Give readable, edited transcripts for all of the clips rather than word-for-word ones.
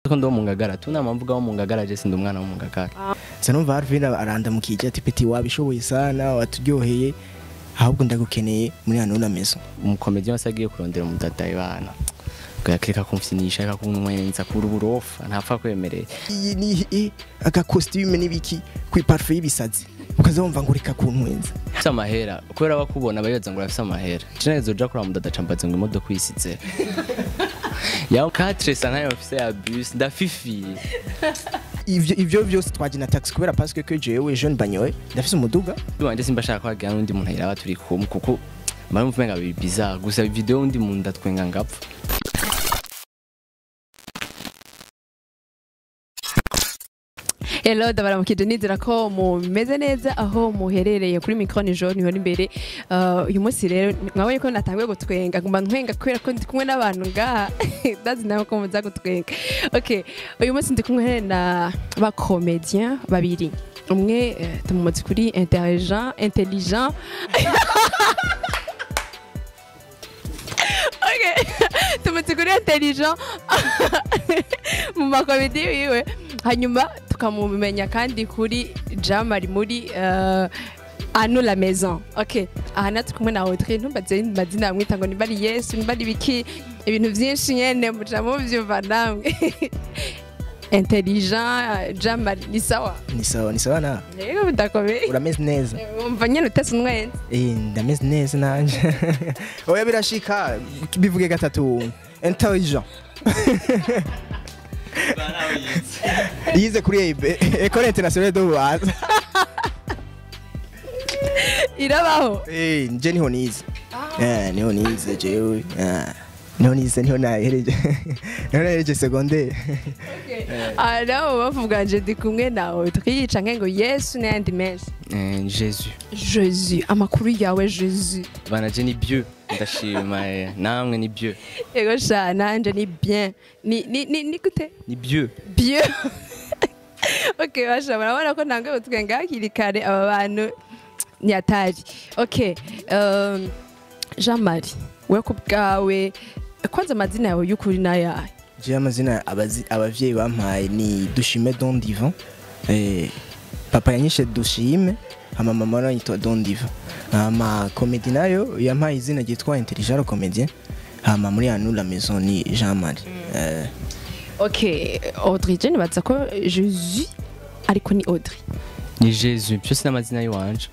ko ndo mungagara tuna mamvuga wo mungagara je sindi umwana wo mungagara sanumva Harvina aranda mukije ati peti wabishoboye sana waturyoheye ahubwo ndagukeneye muri hano uramezo umukomedi wese agiye kurondera umudadayi bana yakireka kumfyinisha akakunwenza kuri uburofa ntapfa kwemerera iyi ni aga costume nibiki kwi parfum y'ibisazi ukazumva ngo reka kuntwenza afite amahera kubera bakubona bayoza ngo afite amahera cinezo ja kuri mudada cambaze ngo imodoka yisize yaho katresa nayo office ya bus ndafifi ivyo byose twagina taxi kubera parce que jewe jeune banyoye ndafise umuduga wanje simba shaka kwagira n'undi muntu ayira baturi kumwe kuko mara mvumenga bizarre gusa video undi muntu ndatwenga ngapfa. Hello ndabaramukije nizera ko mumeze neza aho muherereye kuri micro nijo niho imbere uyu munsi rero mwabonye ko natangiye gutwenga ngumba ntwenga kubera ko ndi kumwe n'abantu ngaha ndazi nawe ko muza gutwenga. Okay uyu munsi ndi kumwe na ba comédien babiri umwe tumumutse kuri intelligent Okay tumutse kuri intelligent mu makomedi wiwe hanyuma tukamumenya kandi kuri Jamari muri Anu la maison. Okay aha natwe kumwe na Audrey ntumbaze mazina amwita ngo nibari Yesu nibari biki ibintu byinshi nyene muja mu vyumva namwe intelligent Jamari ni sawa na yego ndakomeye urameze neza umva nyene utese umwenzi ndameze neza nanje oya birashika bivuge gatatu intelligent yize kuri École Internationale de Bubanza irabaho nje niho nize niho nize jewe niho nahereje secondaire. Naho bavuga nje ndi kumwe nawe tukiyica ngo Yesu n'ayandi menshi Jésus amakuru yawe Jésus bana je ni Dieu ndashima namwe ni Dieu yego sha nanje ni bien ni gute ni Dieu Okay basha barabona ko ntangiye gutwenga hakiri kare aba bantu nyatari. Okay Jean-Marie we kubwawe kwanza amazina yawe y'ukuri nayahe? Je amazina abavyeyi bampaye ni Dushime Don Divan papa yanyishe Dushime ama mama yitwa Don Divan ama comédie nayo yampaye izina ryitwa Intelligent Comédien ama muri Anu la maison ni Jean-Marie. Okay Audrey je nibaza ko Jésus ariko ni Audrey ni Jésus byose n'amazina y'wanje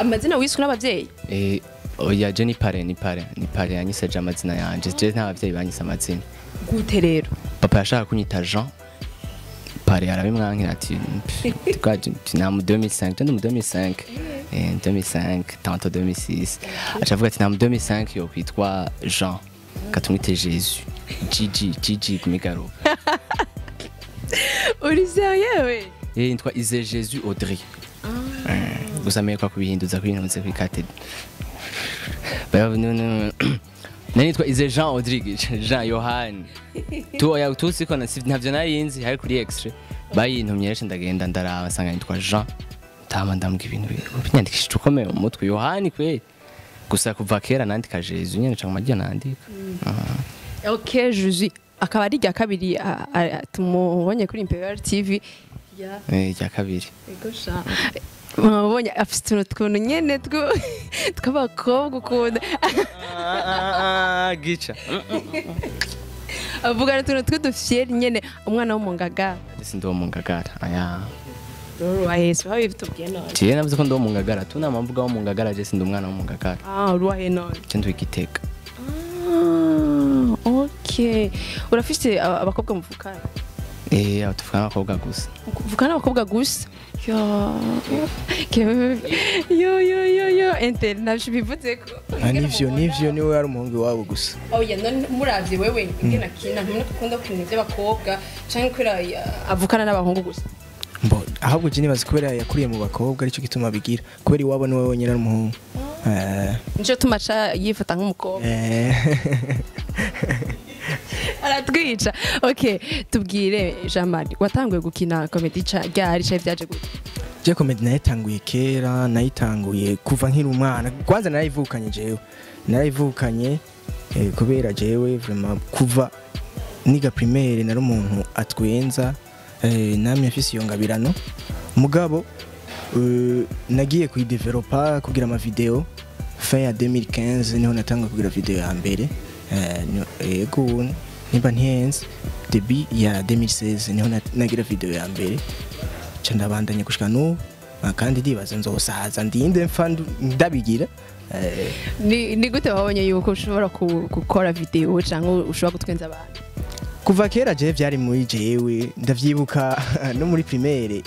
amazina wiswe n'abavyeyi oya je ni pare yanyiseje amazina yanje je nta bavyeyi banyise amazina gute rero papa yashaka kunyita Jean pare arabimwankira ati twaje na mu 2005 tende mu 2005 2005 tantôt 2006 achavuga ati na mu 2005 yo kwitwa Jean katumwite Jésus Gigi kumigaro uri sérieux nitwa Ize Jésus Audrey gusa meko kubihinduza kwintuze kwikate nitwa Ize Jean Audrey Jean Yohani tu siko ntavyo nayinzi hari kuri extra bayintumye rece ndagenda ndaraba sanga nitwa Jean tama ndambwa ibintu binyandikishije ukomeye mu mutwe Yohani kwe gusa kuva kera nandika Jésus nyene cyangwa majya nandika. Okay Jésus akaba ari rya kabiri tumubonye kuri Imperial TV rya kabiri yego sha mwabonye afite utuntu nyene tw'abakobwa ukunda gica avuga utuntu tw'udufyeri nyene umwana wo mu ngagara sindi wo mu ngagara aya Yesu hawe bitubwiye none je navuze ko ndo wo mu ngagara tuna mamvuga wo mu ngagara je sindi umwana wo mu ngagara ruwahe none cyo ndwigiteka. Okay urafite abakobwa muvukana tuvukana abakobwa gusa muvukana abakobwa gusa yo ntabyo bivuze ko nivyo niwe ari umuhungu wabo gusa. Oya none muravye wewe ingena kina ntumwe kukunda kwintu by'abakobwa canke kwira avukana n'abahungu gusa mbo ahubwo je nibaze kubera yakuriye mu bakobwa arico gituma bigira kubera iwabo niwe wonyene ari umuhungu nico tumaca yifata nk'umukobwa aratwica. Okay tubwire Jean-Marie watanguye gukina comedy ryari cyo byaje gute? Je comedy nayitanguye kera nayitanguye kuva nkiri umwana kwanza narayivukanye jewe kubera jewe vraiment kuva niga primaire nari umuntu atwenza namye afise iyo ngabirano mugabo nagiye kuyidevelopa kugira ama video fin ya 2015 niho natanga kugira video ya mbere yego niba ntihenze debut ya 2016 niho nagira video ya mbere ca ndabandanya gushika n'ubu kandi ndibaza nzosaza ndinde mfa ndabigira ni gute wabonye yuko ushobora gukora video cyangwa ushobora gutwenza abantu kuva kera je byari muri jewe ndavyibuka no muri primaire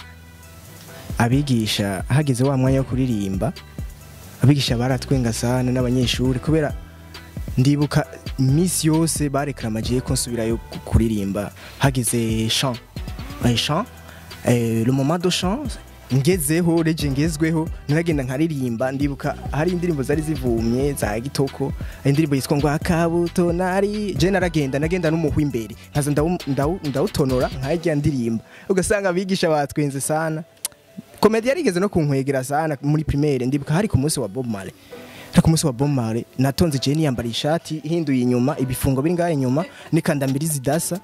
abigisha hageze wa mwanya wo kuririmba abigisha baratwenga sana n'abanyeshuri kubera ndibuka miss yose barekramaje ko nsubirayo kuririmba hageze chant le moment de chant ngezeho reje ngezweho naragenda nkaririmba ndibuka hari indirimbo zari zivumye za gitoko indirimbo yitwa ngo akabuto nari je nagenda n'umuhwi imbere nkaza ndawutonora nkajya ndirimba ugasanga abigisha batwenze sana komedi yarigeze no kunkwegera sana muri primaire ndibuka hari ku munsi wa Bob Marley natonze je niyambara ishati hinduye inyuma ibifungo biri ngaye inyuma nikandambiri zidasa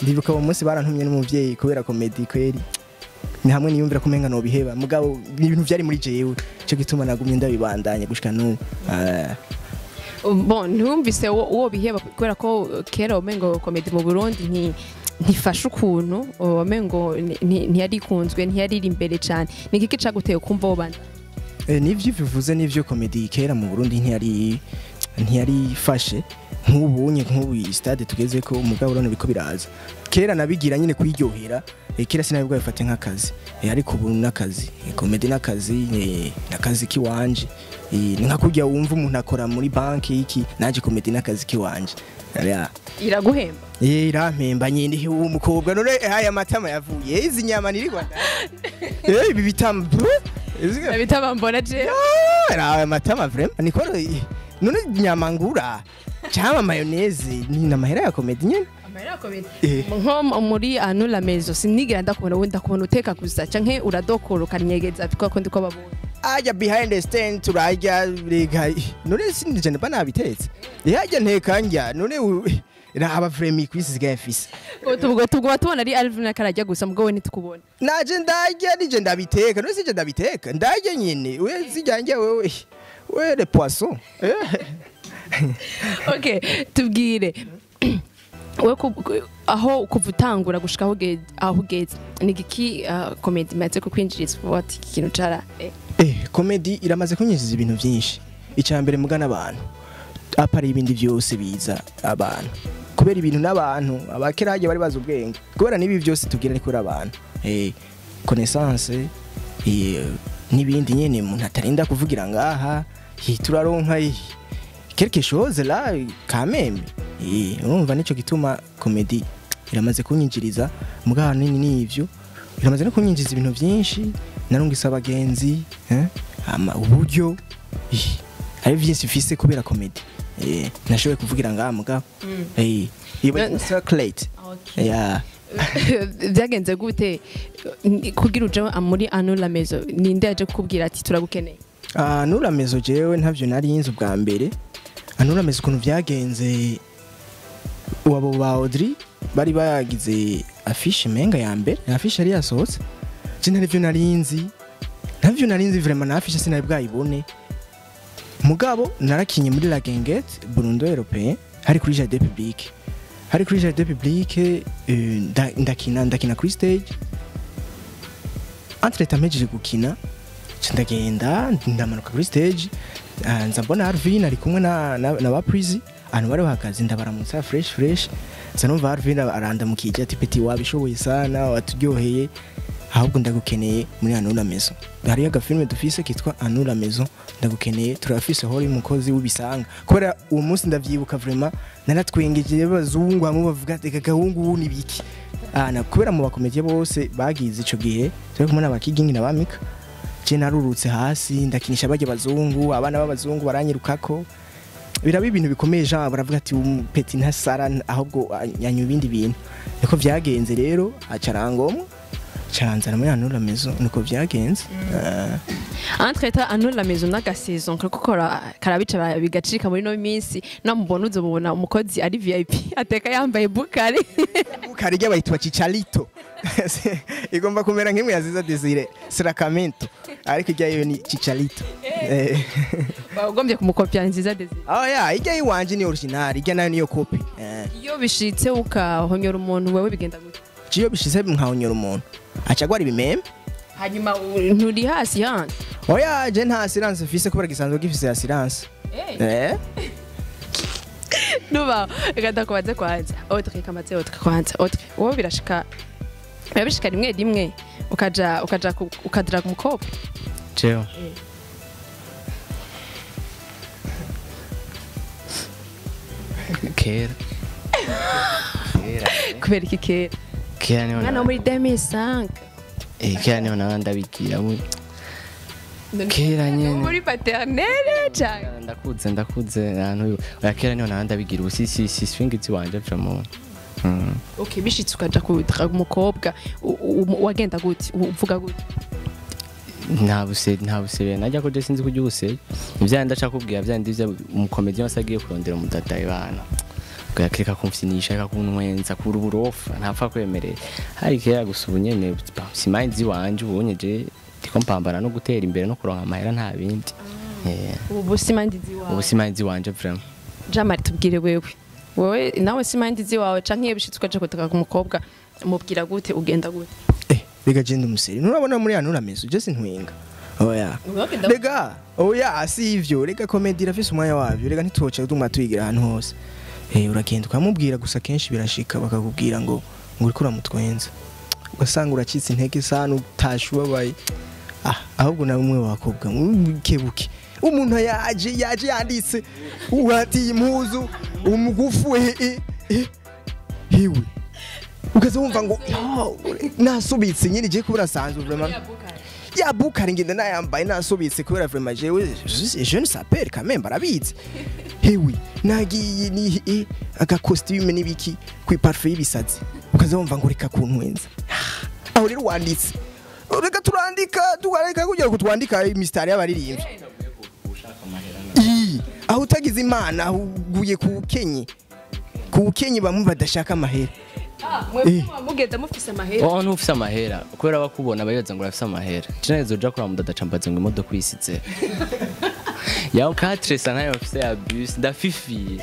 ndibuka uwo munsi barantumye n'umuvyeyi kubera komedi kweri ni hamwe niyumvira kumenga no biheba mugabo ibintu byari muri jewe cyo gituma nagumye ndabibandanye gushika n'ubu bon ntumvise uwo biheba kubera ko kera umengo komedi mu Burundi ntifasha ukuntu umengo ntiyari kunzwe ntiyari imbere cyane ni kiki caguteye kumva wobanda nivyo bivuze nivyo komedi kera mu Burundi ntiyari fashe nk'ubu stade tugeze ko umugabo urone biko biraza kera nabigira nyine kwiryohera kera sinabibwa bifate nk'akazi ariko ubu n'akazi komedi n'akazi kiwanje nka kujya wumva umuntu akora muri banki iki naje komedi n'akazi kiwanje iraguhemba irampemba nyine umukobwa none haya matama yavuye izi nyama niri Rwanda ibi bitama mbona je aya matama vraiment niko none nyama ngura cyangwa mayonnaise ni namahera ya komedi nyene nko muri anu la maison sinigera ndakubona wenda kubona uteka gusa canke uradokora ukanyegeza biko ko ndiko babona aja behind the stand turajya rega none sinije nba nabitetse yajya ntekanja none aba vremi kwisiga yafise tubwo tubona ari Alvin akarajya gusa mugabo we nitukubona naje ndajya nije ndabiteka none sije ndabiteka ndajya nyine we zijyanje we le poisson okay tubwire aho kuvutangura gushika aho ugeze ni giki comedy maze ko kwinjiriza what ikintu cara comedy iramaze kunyinjiza ibintu byinshi icyambere mugana abantu apari ibindi byose biza abantu kubera ibintu n'abantu abakeraje bari baza ubwenge kubera nibi byose tugira ni kuri abantu connaissance n'ibindi nyene umuntu atarinda kuvugira ngaha turaronka quelque chose là quand même urumva nico gituma comedy iramaze kunyinjiriza mugana nini nivyo iramaze no kunyinjiza ibintu byinshi narungisa abagenzi uburyo hari byinshi fise kubera comedy nashoboye kuvugira ngaha mugabo iba circulate byagenze gute kugira uje muri anu la maison ninde yaje kukubwira ati turagukeneye anu la maison jewe ntavyo nari yinze ubwa mbere anu la maison kuntu byagenze wabo ba Audrey bari bagize affiche menga ya mbere affiche ari yasohotse cyane navyo narinzi vraiment na affiche sinari bwayibone mugabo narakinye muri la Gengette Burundi Européen hari kuri Jardin Public ndakina kuri stage entre mejeje gukina ndagenda ndamanuka kuri stage nza mbona Arvin ari kumwe na ba Prizi abantu bari bahagaze ndabaramutsa fresh nza numva Arvin aranda mukije ati peti wabishoboye sana waturyoheye ahubwo ndagukeneye muri anu la maison hari agafilme dufise kitwa anu la maison ndagukeneye turafise hori mukozi w'ibisanga kubera uwo munsi ndavyibuka vraiment naratwengeje bazungu bamwe bavuga ati gahungu ni biki na kubera mu bakomeje bose bagize ico gihe cyo kumona abakigingi nabamika je narurutse hasi ndakinisha baje bazungu abana b'abazungu baranyirukako birabi ibintu bikomeye Jean baravuga ati peti ntasara ahubwo yanyu ibindi bintu niko vyagenze rero acarangomwe chanza na muri anu la maison niko vyagenze Entreta anu la maison na gasaison kakukora karabica bigacika muri no minsi namubona uzobona umukozi ari VIP ateka yambaye bukari bukari rya bayitwa chicharito igomba kumera nk'imwe yaziza Desire Sacramento ariko ijya yo ni chicharito bagombye kumukopya nziza Desire ya ijya yiwanje ni original ijya nayo niyo copy iyo bishitse ukahonyora umuntu wewe bigenda gute ciyo bishitse nkahonyora umuntu acagwara ibimeme hanyuma nturi hasi handi oya je nta assurance mfise kubera gisanzwe gifise assurance nuba reka kubaze kwanza autre kamaze autre kwanza autre wowe birashika rimwe ukadra kumukobwa Cheo kera kubera iki kera niho mwana muri 2005 kera niho ndabigira kera nyene muri paternelle cyane ndakuze ahantu kera niho ndabigira ubu swingizi wanje vraiment okay bishitse ukaja kudraga umukobwa wagenda gute uvuga gute nta busebe najya ko je sinzi kujya ubusebe ivya ndashaka kubwira vya ndivya umukomedi wose agiye kurondera umudadaye bana yakeka kumfyinisha yaka kunwenza kuri uburofa ntapfa kwemerera hari kera gusubu nyene simanzi wanje ubonye je ndiko mpambana no gutera imbere no kuronka amahera nta bindi ubu simanzi wanje vraiment jamari tubwire wewe nawe simanzi wawe canke yebishitse ukaje kutaka kumukobwa umubwira gute ugenda gute Rega jenda umuseri nurabona muri hano uramezo je sintwinga oya rega oya si ivyo rega comedy irafise umwanya wavyo rega ntitwoca duma tuyigira ahantu hose uragenda ukamubwira gusa kenshi birashika bakakubwira ngo uriko uramutwenza ugasanga uracitse intege sana utashubabaye ahubwo na umwe wakobwa mukebuke umuntu yaje yanditse uhatiye impuzu umugufu hiwe ukaza wumva ngo nasubitse nyine je kubura sanzwe vraiment ya bukari ngenda nayambaye nasubitse kubera vraiment je ne s'appelle quand même barabizi hewe nagiye ni aka costume nibiki kwi parfait y'ibisazi ukaza wumva ngo reka kuntwenza aho rero wanditse reka turandika kugira ngo twandika imistari y'abaririmbyi aho utagize imana ahuguye ku Kenyi bamwe badashaka amahera mugenda mufise amahera ntufise amahera kubera bakubona bayoza ngo urafise amahera cinazo uja kura mudadacambaze ngo imodoka uyisize yaho katresa nayo bafise ya bus ndafifiye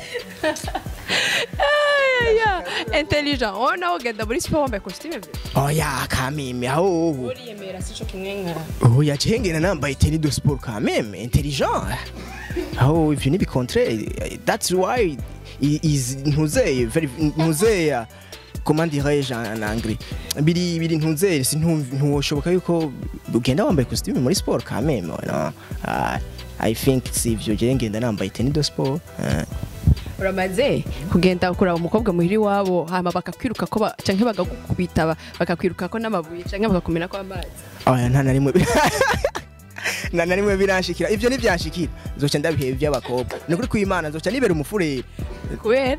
intelligent ona ugenda muri sport wambaye costume oya kameme aho uriyemera sico kimwenga oya cengena nambaye tenue de sport kameme intelligent aho ivyo ni bicontre that's why is ntuzeye comment dirais-je en anglais biri ntunzere ntuwoshoboka yuko ugenda wambaye costume muri sport quand même no I think si vyo je ngenda nambaye tenue de sport uramaze kugenda ukura umukobwa muhiri wabo hama bakakwiruka ko canke bagakubita bakakwiruka ko n'amabuye canke bakakumena ko amazi oya nta narimwe biranshikira ivyo ni vyanshikira nzoca ndabihebe by'abakobwa ni kuri kwimana nzoca nibera umufurere kubera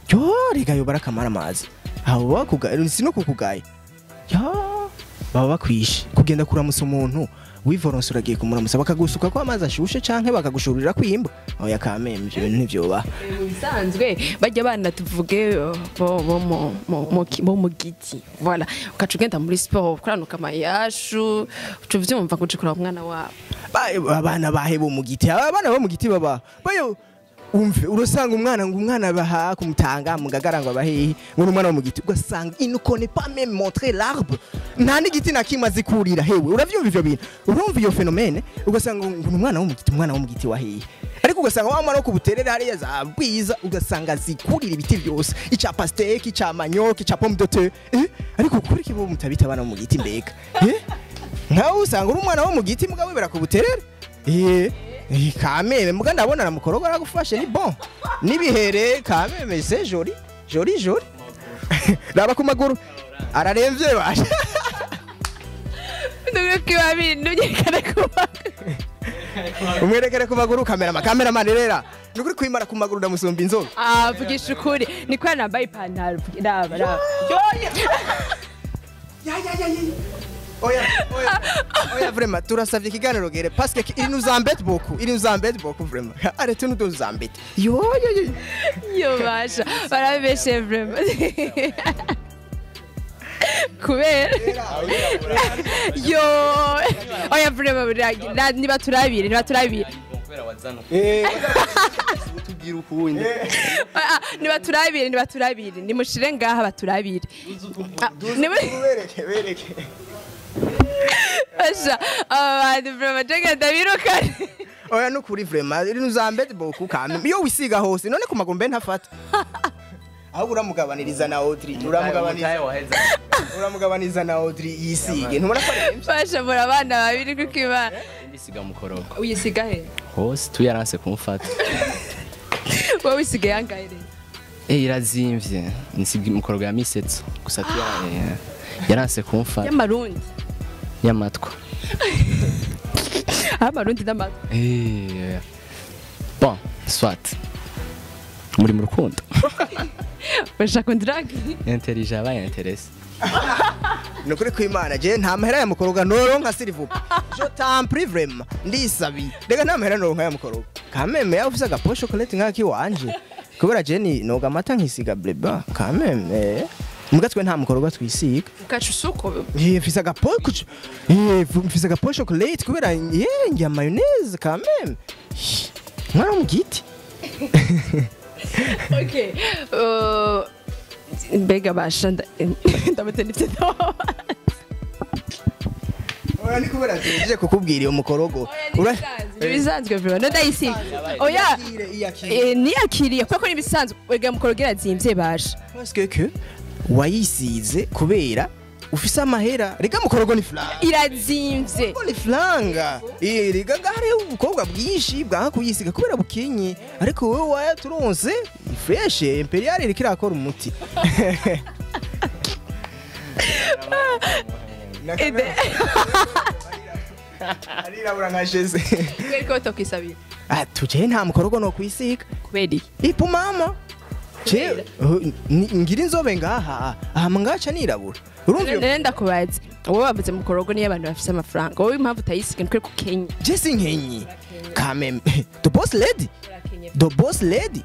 yo rega yo barakamara amazi aho bakugaya sino kukugaya yo baba bakwishe kugenda kuramusa umuntu wivoronse uragiye kumuramusa bakagusuka ko amazi ashushe canke bakagushurira kwimba oya kameme ivyo bintu ntivyoba bisanzwe bajya bana tuvuge bo mu giti voilà ukacugenda muri sport kuranuka amayashu ucuvyumva kucikura umwana wabo abana bahebo mu giti abana bo mu giti baba bayo umve urasanga umwana baha kumutanga mugagara ngo abahehe ngo umwana wo mu giti ugasanga il ne connaît pas même montrer l'arbre nta n'igiti nakimaze kurira hewe uravyumva ivyo bintu urumva iyo phénomène ugasanga ngo umwana wo mu giti wahehe ariko ugasanga wa mwana wo kubuterera hariya za bwiza ugasanga zikurira ibiti byose ica pastèque ica manioc ica pomme de terre ariko kuri kibo mutabita abana mu giti mbega nkaho usanga uri umwana wo mu giti mugabo wibera kubuterera kameme muga ndabona na mukorogo aragufashe ni bon nibihere kameme c'est joli raba ku maguru araremvye basha nduke babiri ndunyekare ku umwerekere ku maguru kameraman rera nukuri kwimara ku maguru ndamusomba inzoga vugisha ukuri ni kwa nambaye ipantaro raba Oya vraiment turasavye ikiganiro gere parce que il nous embête beaucoup vraiment. Arrêtez-nous de nous embêter. Yo. Yo basha barabeshe vraiment kubera yo oya vraiment niba turabire tugira ukundi niba turabire nimushire ngaha baturabire Bereke. basha abantu vraiment jenga ndabirukane Oya nukuri vraiment il nous embête beaucoup quand même. Yo wisiga hose none ku magombe ntafata. Aho uramugabaniriza na Audrey. Uramugabaniriza na Audrey yisige. Ntumara ko ari basha muri abana babiri kukiba Wisiga MUKOROGO uyisiga he hose tuyaranse kumfata wowe wisiga yangaire irazimvye nisiga MUKOROGO ya misetso gusa yaranse kumfata y'amarundi y'amatwa amarundi n'amatwa bon soit muri mu rukundo bashaka ndragi intelligent aba interesse nukuri kw'Imana je nta mahera ya MUKOROGO noronka sirivup. Je t'en prie vraiment ndisabi. Rega nta mahera noronka ya MUKOROGO. Kameme yavuze agapo chocolate nkaki wanje. Kubera je ni noga amata nkisiga bleba. Kameme mugatwe nta MUKOROGO twisiga. ukacu suko Mfise agapo mfise agapo chocolate kubera ngiya mayonnaise kameme. Mwana mugiti. okay mbega basha ndamutenitse Oya ni kubera je kukubwira iyo MUKOROGO. ibisanzwe vraiment ndayisiga oya niyakiriye kuko ni ibisanzwe wega MUKOROGO irazimvye basha Parce que wayisize kubera ufise amahera. Rega MUKOROGO ni flanga. irazimvye Ni flanga. Rega gare ubukobwa bwinshi bwanka kuyisiga kubera bukinyi. Ariko wewe wayaturonse fresh imperial irikira akora umuti. Arira nka jeze. ko tokisabira Tuje nta MUKOROGO no kwisiga. kubera Ipo mama. Je ngira inzobe ngaha. Aha ngaca nirabura. Urumva nene ndakubaza wowe wavuze MUKOROGO niyo abantu bafise amafaranga wowe impamvu utayisiga nikwe ku Kenya Jesse nkenyi. Kameme. The boss lady. The boss lady.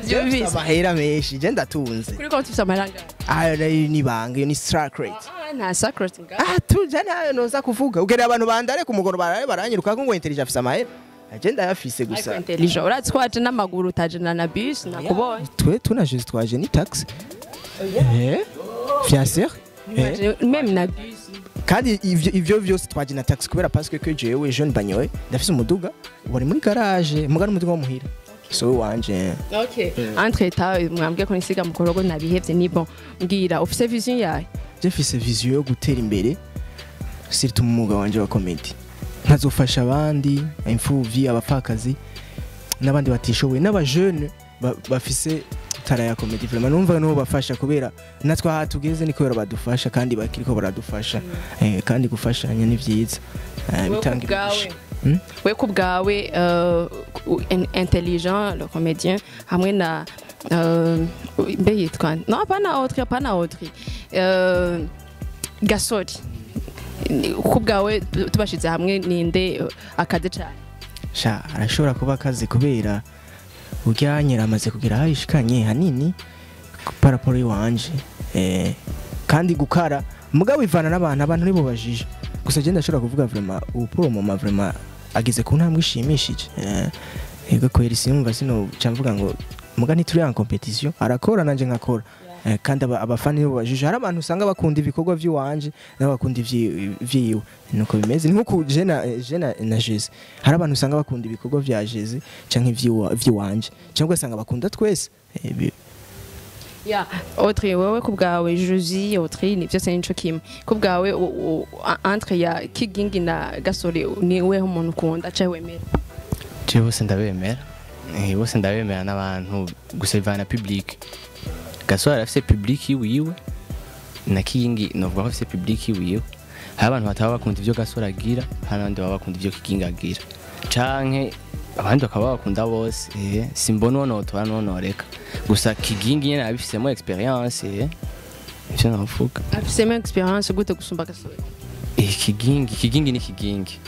vyumvise Amahera menshi je ndatunze. kuri ko tufise amaranga Ari ni banga yo ni secret. nta secret nga Tuje nayo noza kuvuga. Ugera abantu bandare ku mugoro baranyiruka ngo intelligent afise amahera. Agenda yafise gusa. intelligent uratse twaje n'amaguru utajana na bus nakubonye Twe tunaje twaje ni taxi. Bien sûr. même na bus Kandi ivyo vyose twaje na taxi kubera parce que jewe jeune banyoye ndafise umuduga wari muri garage mugana umuduga wo muhira. So wanje. okay entre ta mwambwe ko nisiga MUKOROGO nabihevye ni bon mbwira ufise vision yawe Jefise vision yo gutera imbere surtout umwuga wanje wa comedy. Nkazofasha abandi imfuvyi abapfakazi n'abandi batishoboye n'abajeune bafise tara ya comedy vraiment numva no bafasha kubera natwe aha tugeze ni kubera badufasha kandi bakiriko baradufasha kandi gufashanya ni vyiza bitanga ibisha. we ku bwawe intelligent le comédien hamwe na mbe yitwa non pas na Audrey GASORE ku bwawe tubashize hamwe ninde akaze cyane sha arashobora kuba akazi kubera urya nyiramaze kugira hayishikanye hanini paraporo yiwanje kandi gukara mugabo ivana abantu nibo bajije gusa je ndashobora kuvuga vraiment upromo vraiment agize ku ntambwe ishimishije ego kweri sinumva sino camvuga ngo muga ntituri en competition arakora nanje nkakora kandi abafani nibo bajije hari abantu usanga bakunda ibikorwa vy'iwanje n'abakunda ivyiwe nuko bimeze ni nko jena na Jeze hari abantu usanga bakunda ibikorwa vya Jeze canke ivy'iwanje cyangwa usanga bakunda twese ya Audrey wewe ku bwawe Josie Audrey ni byose nico kimwe ku bwawe entre ya KIGINGI na GASORE ni wewe umuntu ukunda cyawe wemera je bose ndabemera bose ndabemera n'abantu gusa ivana public GASORE afise public yiwe na KIGINGI novuga ko afise public yiwe hari abantu bataba bakunda ivyo GASORE agira hari abandi baba bakunda ivyo KIGINGI agira canke abandi bakaba bakunda bose simbona uwo notora nonoreka gusa kigingi nyene abifisemo experience ivyo navuga afisemo experience gute gusumba gasore kigingi ni kigingi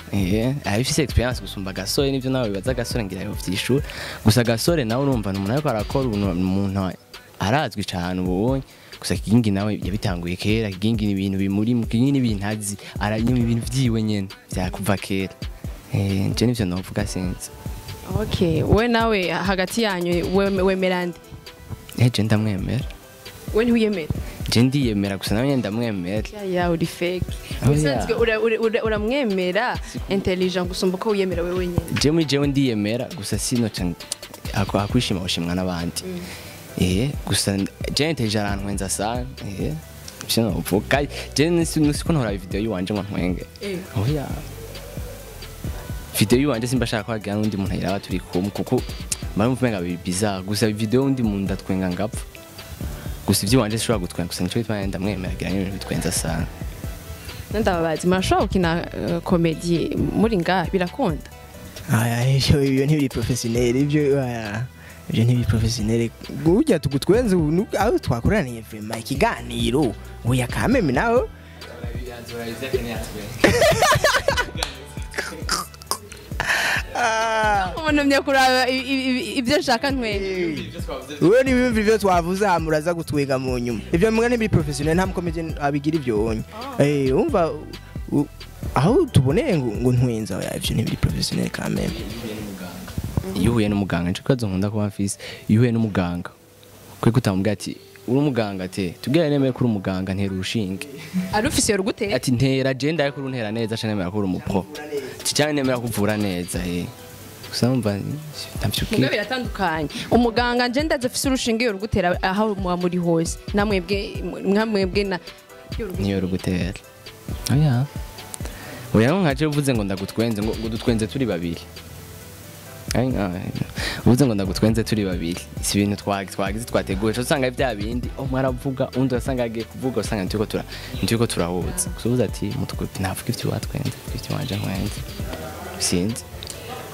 abifise experience gusumba gasore nivyo nawe bibaza gasore ngira yo vyishura gusa gasore nawe urumva umuntu ariko arakora umuntu arazwi cyane ubonye gusa kigingi nawe yabitanguye kera kigingi ni ibintu bimuri mu kigingi ni ibintu azi aranyuma ibintu vyiwe nyene vyakuva kera nje nivyo navuga sinzi. Okay, we nawe hagati yanyu wemerande je ndamwemera we ntiyemera je ndiyemera gusa nawe ndamwemera ya uri fake usanzwe uramwemera intelligent gusumba uko uyemera wewe nyene jewe ndiyemera gusa sino akwishima ushimwa n'abandi gusa je intelligent arantwenza sana sino uvuga je nisiko ntora video yiwanje ngo ntwenge oya video yiwanje simba shaka kwagira n'undi muntu ayiraba turi kumwe kuko mara mvumenga bizarre gusa video undi muntu ndatwenga ngapfa gusa ivyo wanje shobora gutwenga gusa nico bitwa ndamwemera gira n'ibintu bitwenza sana. Ndababazi murashobora gukina comedy muri nga birakunda ibyo ntibiri professionnel ibyo ntibiri professionnel gujya tugutwenze aho twakoraniye vraiment ikiganiro oya kameme nawe umuntu myakuraba ibyo nshaka ntwenga wewe ni ibyo twavuze amuraza gutwega mu nyuma ibyo mbwa ntibiri professionnel nta mukomedi abigira ibyo wonye umva aho tuboneye ngo ntwenza oya ibyo ntibiri professionnel kameme. Iyo uhuye n'umuganga nje kazo nkunda kuba mfise iyo uhuye n'umuganga kwe kutamubwira ati uri umuganga ate tubwire nemeye kuri umuganga ntera urushinge arufise yo rugutera ati ntera agenda yo kuri ntera neza cyane nemera kuri umupro cyane nemera kuvura neza gusa numva ntavyukiye mugabe biratandukanye umuganga nje ndaze afise urushinge yo rugutera aho muri hose namwebwe na niyo rugutera oya nkaje uvuze ngo ndagutwenze ngo dutwenze turi babiri uvuze ngo ndagutwenze turi babiri si ibintu twagize twateguye cyo usanga bya bindi mwaravuga undi wasanga agiye kuvuga usanga ntuko turahuza gusubiza ati mutwe navuga ivyo watwenze ivyo wanje nkwenze sinzi.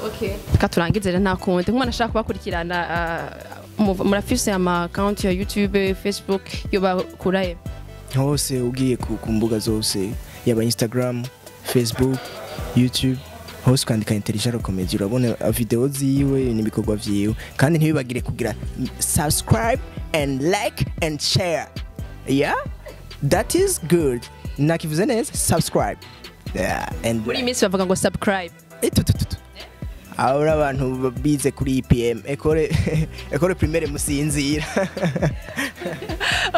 Okay, katurangize rero nta konte nk'umuntu ashaka kubakurikirana murafise ama account ya YouTube, Facebook yobakuraye hose ugiye ku mbuga zose yaba Instagram, Facebook, YouTube hose kwandika intelligent comedy urabona video ziwe n'ibikorwa vyiwe kandi ntibibagire kugira subscribe and like and share that is good nakivuze neza subscribe and muri minsi bavuga ngo subscribe ahora abantu bize kuri IPM ekore primaire musinzira.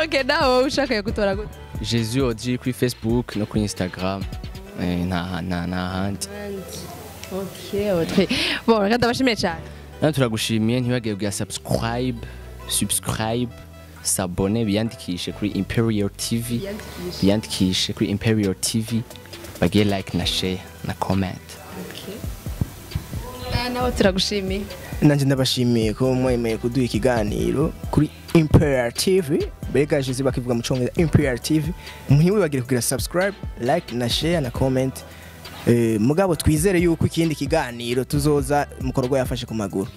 Okay, nawe ushaka gutora gute Jesus Oji kuri Facebook no kuri Instagram na handi. Okay. Bon, reka ndabashimiye cyane. Turagushimiye ntibagiye kugira subscribe s'abonner biyandikishe kuri Imperial TV biyandikishe kuri Imperial TV bagiye like na share na comment. Nawe turagushimiye. Nanje ndabashimiye ko mwemeye kuduha ikiganiro kuri Imperial TV bega jizi bakivuga mu congereza Imperial TV ntibagire kugira subscribe like na share na comment. Mugabo twizere yuko ikindi kiganiro tuzoza mukorogo yafashe ku maguru.